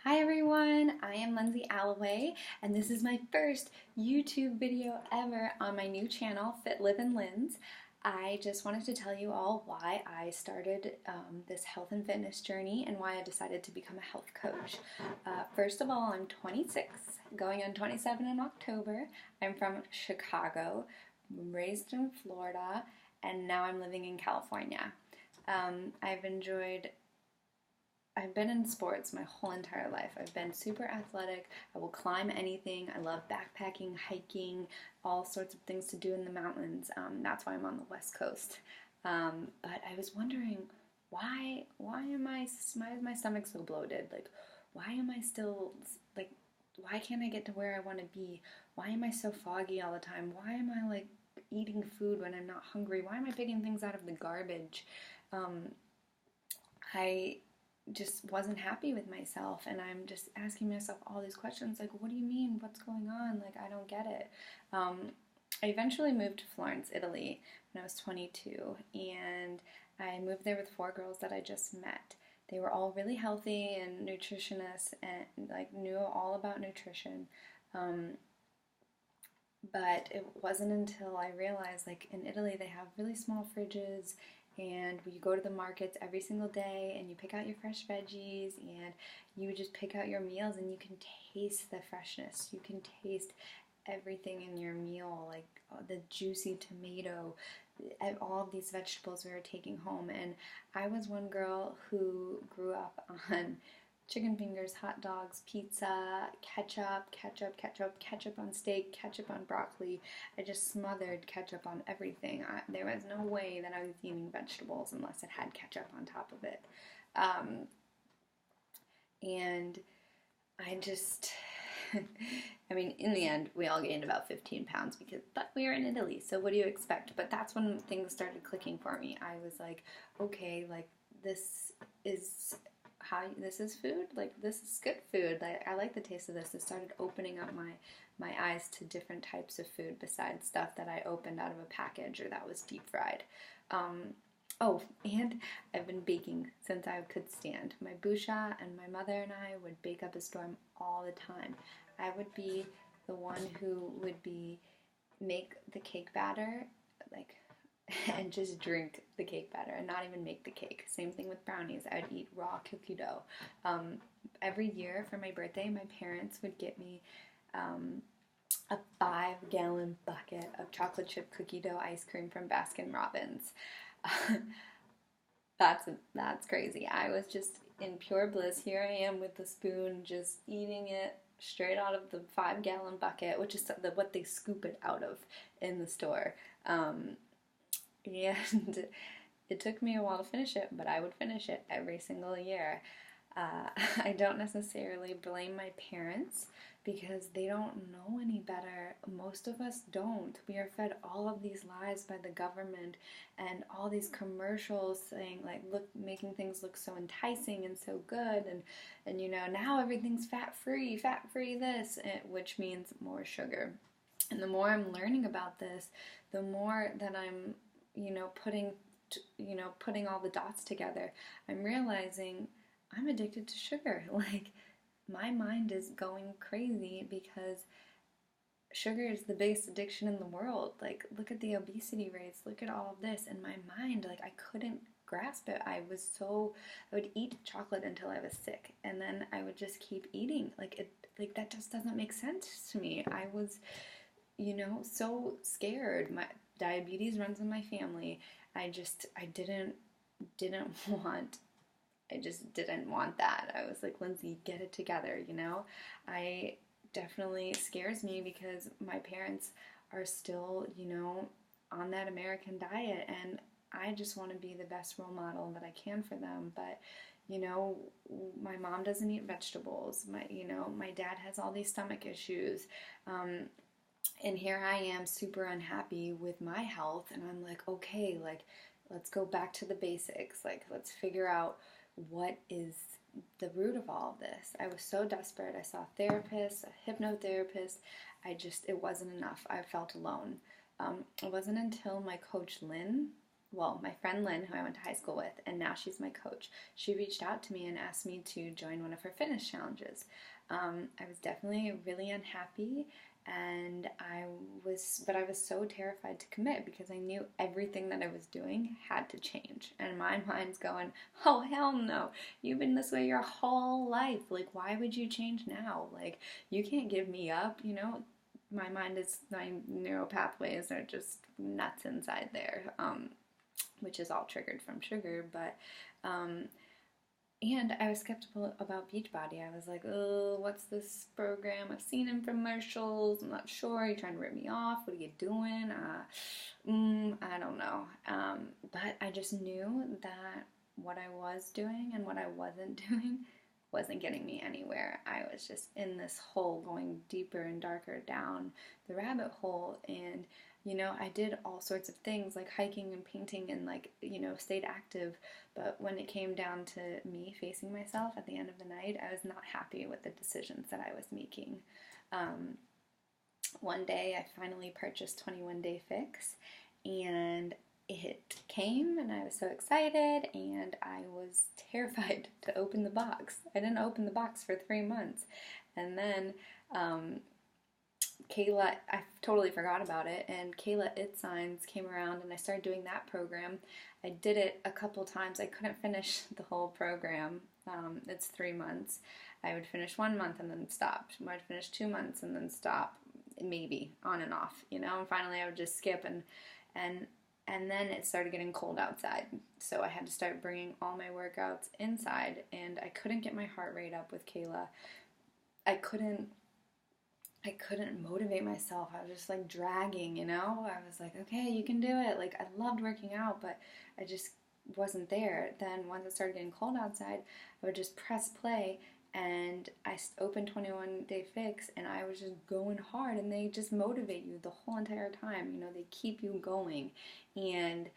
Hi everyone, I am Lindsay Alloway, and this is my first YouTube video ever on my new channel, Fit Live and Linz. I just wanted to tell you all why I started this health and fitness journey and why I decided to become a health coach. First of all, I'm 26, going on 27 in October. I'm from Chicago, raised in Florida, and now I'm living in California. I've been in sports my whole entire life. I've been super athletic. I will climb anything. I love backpacking, hiking, all sorts of things to do in the mountains. That's why I'm on the West Coast. But I was wondering, why is my stomach so bloated? Like, why am I still like, why can't I get to where I want to be? Why am I so foggy all the time? Why am I like eating food when I'm not hungry? Why am I picking things out of the garbage? I just wasn't happy with myself, and I'm just asking myself all these questions like, what do you mean, what's going on, like I don't get it. I eventually moved to Florence, Italy when I was 22, and I moved there with 4 girls that I just met. They were all really healthy and nutritionists and like knew all about nutrition. But it wasn't until I realized, like, in Italy they have really small fridges, and you go to the markets every single day and you pick out your fresh veggies and you just pick out your meals, and you can taste the freshness. You can taste everything in your meal, like the juicy tomato, all of these vegetables we were taking home. And I was one girl who grew up on chicken fingers, hot dogs, pizza, ketchup on steak, ketchup on broccoli. I just smothered ketchup on everything. There was no way that I was eating vegetables unless it had ketchup on top of it. And I just, I mean, in the end, we all gained about 15 pounds but we were in Italy, so what do you expect? But that's when things started clicking for me. I was like, okay, like this is this is food, like this is good food, like I like the taste of this. It started opening up my eyes to different types of food besides stuff that I opened out of a package or that was deep fried. Oh, and I've been baking since I could stand. My Busha and my mother and I would bake up a storm all the time. I would be the one who would make the cake batter, like, and just drink the cake batter and not even make the cake. Same thing with brownies. I'd eat raw cookie dough. Every year for my birthday, my parents would get me a 5-gallon bucket of chocolate chip cookie dough ice cream from Baskin Robbins. That's crazy. I was just in pure bliss. Here I am with the spoon, just eating it straight out of the 5-gallon bucket, which is what they scoop it out of in the store. And it took me a while to finish it, but I would finish it every single year. I don't necessarily blame my parents because they don't know any better. Most of us don't. We are fed all of these lies by the government and all these commercials saying, like, making things look so enticing and so good, and you know, now everything's fat free this, which means more sugar. And the more I'm learning about this, the more that I'm, putting all the dots together, I'm realizing I'm addicted to sugar. Like, my mind is going crazy because sugar is the biggest addiction in the world. Like, look at the obesity rates, look at all of this. In my mind, like, I couldn't grasp it. I would eat chocolate until I was sick, and then I would just keep eating. Like that just doesn't make sense to me. I was, so scared. My diabetes runs in my family. I just didn't want that. I was like, Lindsay, get it together, I definitely scares me because my parents are still, on that American diet, and I just want to be the best role model that I can for them. But, my mom doesn't eat vegetables. My dad has all these stomach issues. And here I am super unhappy with my health, and I'm like, okay, like, let's go back to the basics. Like, let's figure out what is the root of all of this. I was so desperate. I saw a therapist, a hypnotherapist. It wasn't enough. I felt alone. It wasn't until my coach Lynn well, my friend Lynn, who I went to high school with, and now she's my coach, she reached out to me and asked me to join one of her fitness challenges. I was definitely really unhappy, and but I was so terrified to commit because I knew everything that I was doing had to change. And my mind's going, oh, hell no. You've been this way your whole life. Like, why would you change now? Like, you can't give me up, you know? My neural pathways are just nuts inside there, which is all triggered from sugar. But and I was skeptical about Beachbody. I was like, oh, what's this program? I've seen in commercials. I'm not sure. You're trying to rip me off. What are you doing? I don't know. But I just knew that what I was doing and what I wasn't doing wasn't getting me anywhere. I was just in this hole, going deeper and darker down the rabbit hole. And you know, I did all sorts of things like hiking and painting and, like, you know, stayed active. But when it came down to me facing myself at the end of the night, I was not happy with the decisions that I was making. One day I finally purchased 21 Day Fix, and it came, and I was so excited, and I was terrified to open the box. I didn't open the box for 3 months. And then Kayla, I totally forgot about it, and Kayla It Signs came around, and I started doing that program. I did it a couple times. I couldn't finish the whole program. It's 3 months. I would finish 1 month and then stop. I'd finish 2 months and then stop, maybe on and off, you know. And finally, I would just skip, and then it started getting cold outside, so I had to start bringing all my workouts inside, and I couldn't get my heart rate up with Kayla. I couldn't motivate myself. I was just like dragging, you know? I was like, okay, you can do it. Like, I loved working out, but I just wasn't there. Then once it started getting cold outside, I would just press play, and I opened 21 Day Fix, and I was just going hard, and they just motivate you the whole entire time. You know, they keep you going. And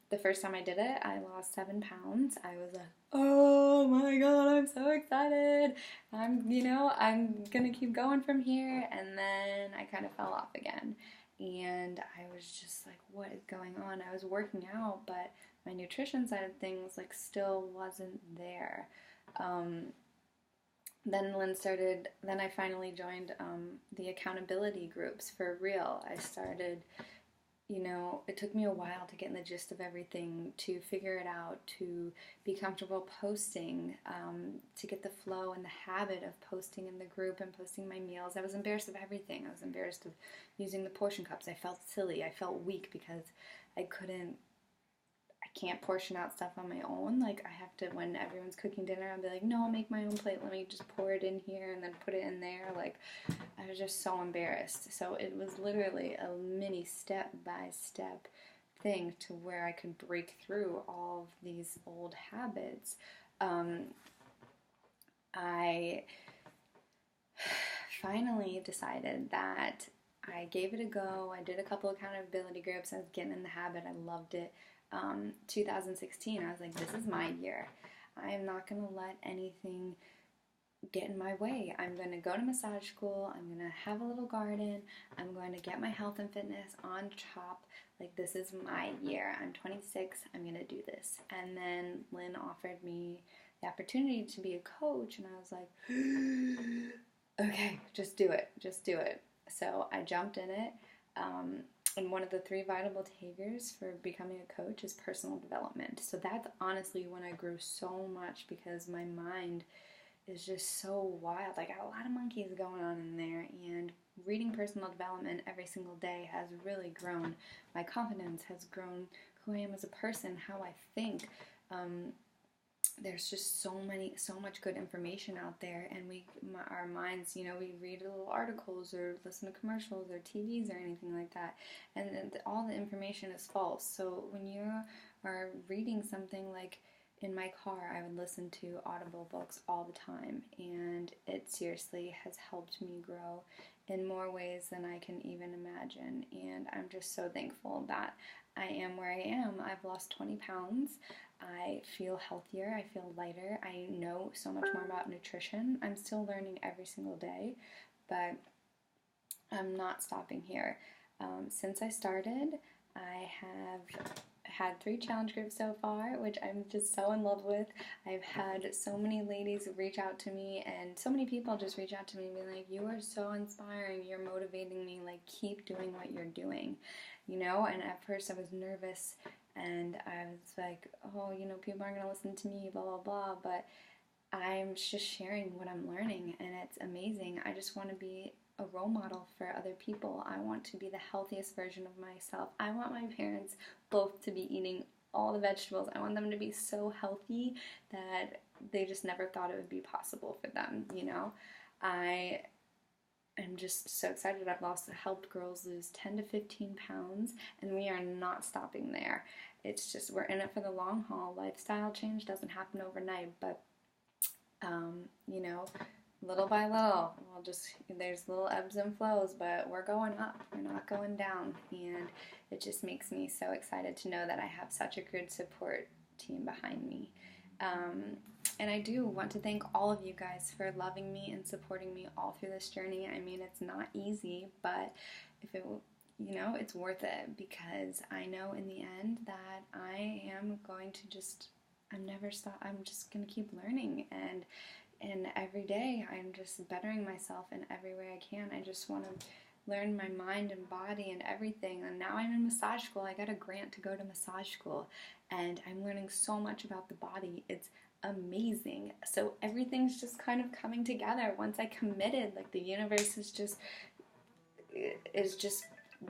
the first time I did it, I lost 7 pounds. I was like, oh my god, I'm so excited. I'm gonna keep going from here. And then I kind of fell off again. And I was just like, what is going on? I was working out, but my nutrition side of things, like, still wasn't there. Then I finally joined the accountability groups for real. I started, you know, it took me a while to get in the gist of everything, to figure it out, to be comfortable posting, to get the flow and the habit of posting in the group and posting my meals. I was embarrassed of everything. I was embarrassed of using the portion cups. I felt silly. I felt weak because I can't portion out stuff on my own. Like, I have to, when everyone's cooking dinner, I'll be like, no, I'll make my own plate. Let me just pour it in here and then put it in there. Like, I was just so embarrassed. So it was literally a mini step-by-step thing to where I could break through all of these old habits. I finally decided that I gave it a go. I did a couple accountability groups. I was getting in the habit. I loved it. 2016, I was like, this is my year. I am not going to let anything get in my way. I'm going to go to massage school. I'm going to have a little garden. I'm going to get my health and fitness on top. Like, this is my year. I'm 26. I'm going to do this. And then Lynn offered me the opportunity to be a coach, and I was like, okay, just do it. Just do it. So I jumped in it. And one of the 3 vital behaviors for becoming a coach is personal development. So that's honestly when I grew so much, because my mind is just so wild. I got a lot of monkeys going on in there, and reading personal development every single day has really grown. My confidence has grown, who I am as a person, how I think. There's just so much good information out there, and our minds, you know, we read little articles or listen to commercials or TVs or anything like that, and all the information is false. So when you are reading something, like in my car, I would listen to Audible books all the time, and it seriously has helped me grow in more ways than I can even imagine, and I'm just so thankful that I am where I am. I've lost 20 pounds. I feel healthier. I feel lighter. I know so much more about nutrition. I'm still learning every single day, but I'm not stopping here. Since I started, I have had 3 challenge groups so far, which I'm just so in love with. I've had so many ladies reach out to me, and so many people just reach out to me and be like, you are so inspiring, you're motivating me, like, keep doing what you're doing, you know? And at first I was nervous, and I was like, oh, you know, people aren't going to listen to me, blah, blah, blah, but I'm just sharing what I'm learning, and it's amazing. I just want to be a role model for other people. I want to be the healthiest version of myself. I want my parents both to be eating all the vegetables. I want them to be so healthy that they just never thought it would be possible for them, you know? I am just so excited. I've helped girls lose 10 to 15 pounds, and we are not stopping there. It's just, we're in it for the long haul. Lifestyle change doesn't happen overnight, but you know, little by little, there's little ebbs and flows, but we're going up, we're not going down, and it just makes me so excited to know that I have such a good support team behind me. And I do want to thank all of you guys for loving me and supporting me all through this journey. I mean, it's not easy, but you know, it's worth it, because I know in the end that I am going to I'm just going to keep learning, and every day I'm just bettering myself in every way I can. I just want to learn my mind and body and everything. And now I'm in massage school. I got a grant to go to massage school, and I'm learning so much about the body. It's amazing. So everything's just kind of coming together. Once I committed, like, the universe is just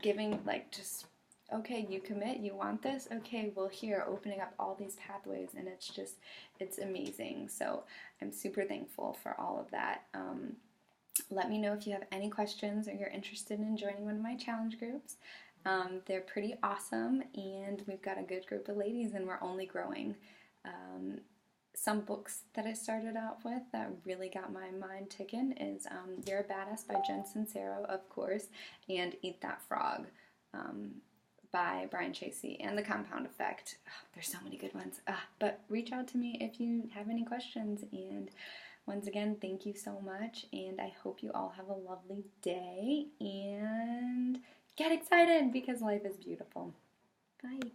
giving, like, just, okay, you commit, you want this, okay, well, here, opening up all these pathways, and it's amazing. So I'm super thankful for all of that. Let me know if you have any questions or you're interested in joining one of my challenge groups. They're pretty awesome, and we've got a good group of ladies, and we're only growing. Some books that I started out with that really got my mind ticking is You're a Badass by Jen Sincero, of course, and Eat That Frog by Brian Tracy, and The Compound Effect. Oh, there's so many good ones. But reach out to me if you have any questions, and once again, thank you so much, and I hope you all have a lovely day, and get excited, because life is beautiful. Bye.